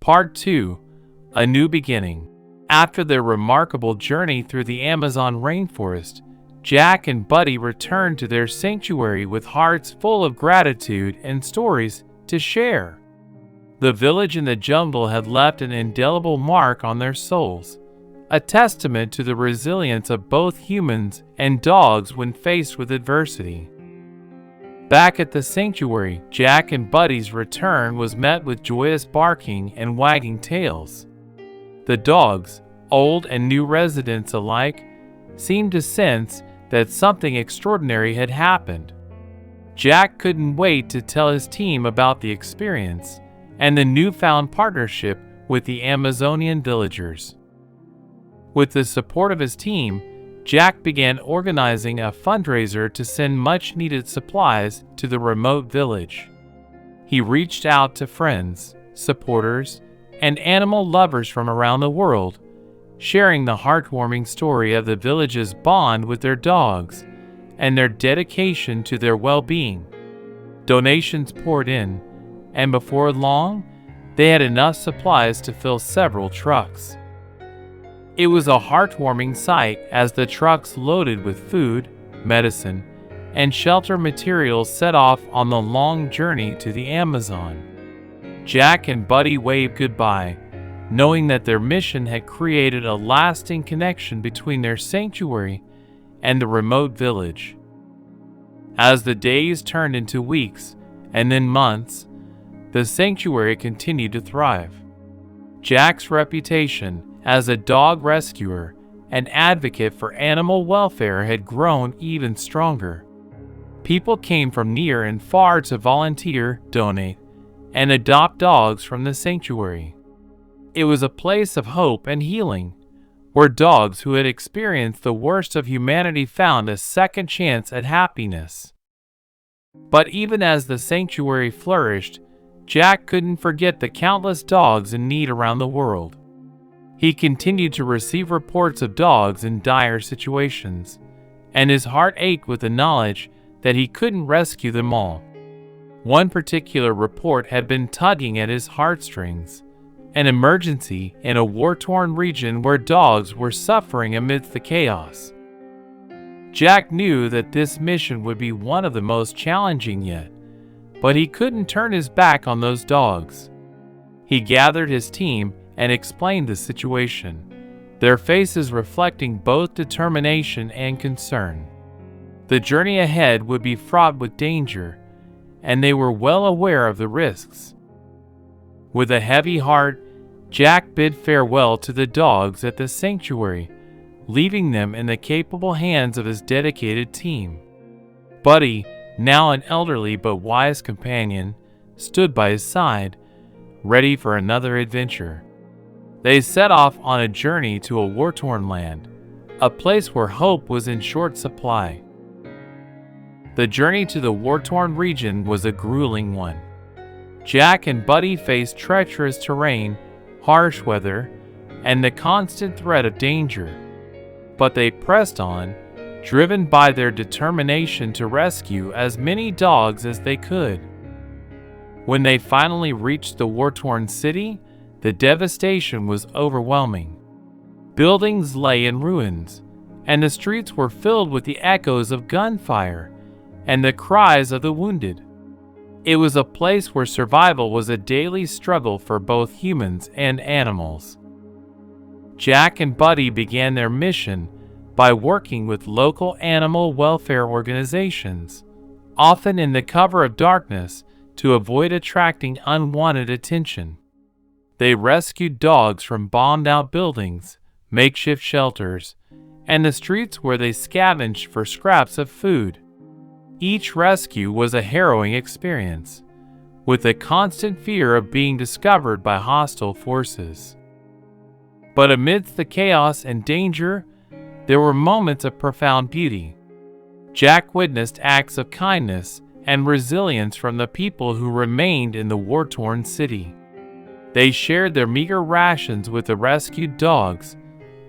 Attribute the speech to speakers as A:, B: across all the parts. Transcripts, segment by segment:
A: Part 2: A New Beginning. After their remarkable journey through the Amazon rainforest, Jack and Buddy returned to their sanctuary with hearts full of gratitude and stories to share. The village in the jungle had left an indelible mark on their souls, a testament to the resilience of both humans and dogs when faced with adversity. Back at the sanctuary, Jack and Buddy's return was met with joyous barking and wagging tails. The dogs, old and new residents alike, seemed to sense that something extraordinary had happened. Jack couldn't wait to tell his team about the experience and the newfound partnership with the Amazonian villagers. With the support of his team, Jack began organizing a fundraiser to send much-needed supplies to the remote village. He reached out to friends, supporters, and animal lovers from around the world, sharing the heartwarming story of the village's bond with their dogs and their dedication to their well-being. Donations poured in, and before long, they had enough supplies to fill several trucks. It was a heartwarming sight as the trucks loaded with food, medicine, and shelter materials set off on the long journey to the Amazon. Jack and Buddy waved goodbye, knowing that their mission had created a lasting connection between their sanctuary and the remote village. As the days turned into weeks and then months, the sanctuary continued to thrive. Jack's reputation as a dog rescuer and advocate for animal welfare had grown even stronger. People came from near and far to volunteer, donate, and adopt dogs from the sanctuary. It was a place of hope and healing, where dogs who had experienced the worst of humanity found a second chance at happiness. But even as the sanctuary flourished, Jack couldn't forget the countless dogs in need around the world. He continued to receive reports of dogs in dire situations, and his heart ached with the knowledge that he couldn't rescue them all. One particular report had been tugging at his heartstrings, an emergency in a war-torn region where dogs were suffering amidst the chaos. Jack knew that this mission would be one of the most challenging yet, but he couldn't turn his back on those dogs. He gathered his team and explained the situation, their faces reflecting both determination and concern. The journey ahead would be fraught with danger, and they were well aware of the risks. With a heavy heart, Jack bid farewell to the dogs at the sanctuary, leaving them in the capable hands of his dedicated team. Buddy, now an elderly but wise companion, stood by his side, ready for another adventure. They set off on a journey to a war-torn land, a place where hope was in short supply. The journey to the war-torn region was a grueling one. Jack and Buddy faced treacherous terrain, harsh weather, and the constant threat of danger. But they pressed on, driven by their determination to rescue as many dogs as they could. When they finally reached the war-torn city, the devastation was overwhelming. Buildings lay in ruins, and the streets were filled with the echoes of gunfire and the cries of the wounded. It was a place where survival was a daily struggle for both humans and animals. Jack and Buddy began their mission by working with local animal welfare organizations, often in the cover of darkness to avoid attracting unwanted attention. They rescued dogs from bombed-out buildings, makeshift shelters, and the streets where they scavenged for scraps of food. Each rescue was a harrowing experience, with a constant fear of being discovered by hostile forces. But amidst the chaos and danger, there were moments of profound beauty. Jack witnessed acts of kindness and resilience from the people who remained in the war-torn city. They shared their meager rations with the rescued dogs,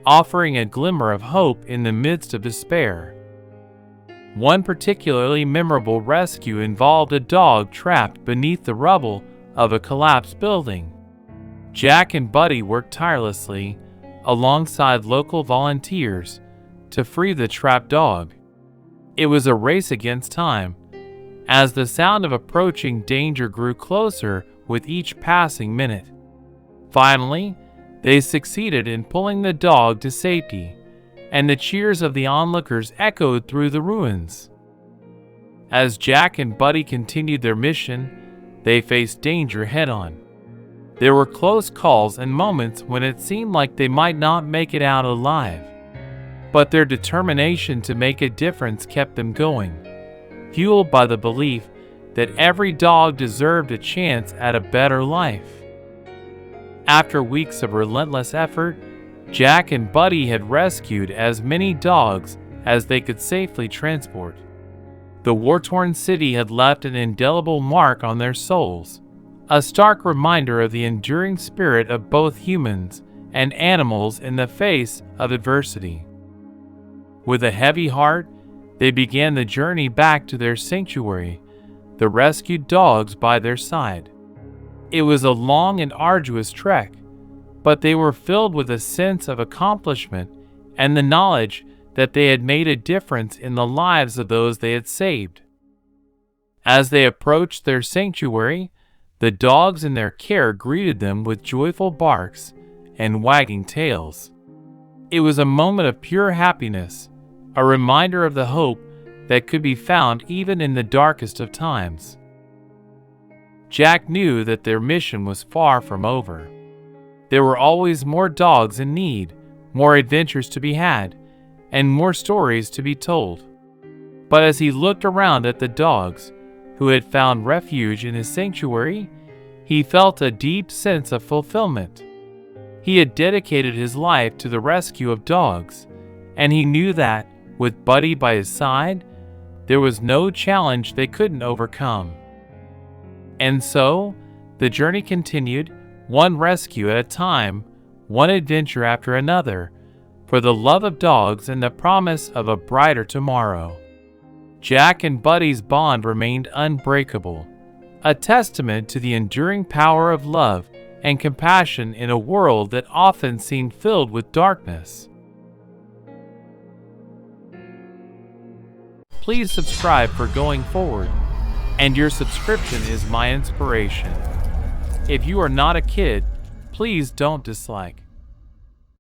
A: offering a glimmer of hope in the midst of despair. One particularly memorable rescue involved a dog trapped beneath the rubble of a collapsed building. Jack and Buddy worked tirelessly alongside local volunteers to free the trapped dog. It was a race against time, as the sound of approaching danger grew closer with each passing minute. Finally, they succeeded in pulling the dog to safety, and the cheers of the onlookers echoed through the ruins. As Jack and Buddy continued their mission, they faced danger head-on. There were close calls and moments when it seemed like they might not make it out alive. But their determination to make a difference kept them going, fueled by the belief that every dog deserved a chance at a better life. After weeks of relentless effort, Jack and Buddy had rescued as many dogs as they could safely transport. The war-torn city had left an indelible mark on their souls, a stark reminder of the enduring spirit of both humans and animals in the face of adversity. With a heavy heart, they began the journey back to their sanctuary, the rescued dogs by their side. It was a long and arduous trek, but they were filled with a sense of accomplishment and the knowledge that they had made a difference in the lives of those they had saved. As they approached their sanctuary, the dogs in their care greeted them with joyful barks and wagging tails. It was a moment of pure happiness, a reminder of the hope that could be found even in the darkest of times. Jack knew that their mission was far from over. There were always more dogs in need, more adventures to be had, and more stories to be told. But as he looked around at the dogs who had found refuge in his sanctuary, he felt a deep sense of fulfillment. He had dedicated his life to the rescue of dogs, and he knew that, with Buddy by his side, there was no challenge they couldn't overcome. And so, the journey continued, one rescue at a time, one adventure after another, for the love of dogs and the promise of a brighter tomorrow. Jack and Buddy's bond remained unbreakable, a testament to the enduring power of love and compassion in a world that often seemed filled with darkness. Please subscribe for going forward, and your subscription is my inspiration. If you are not a kid, please don't dislike.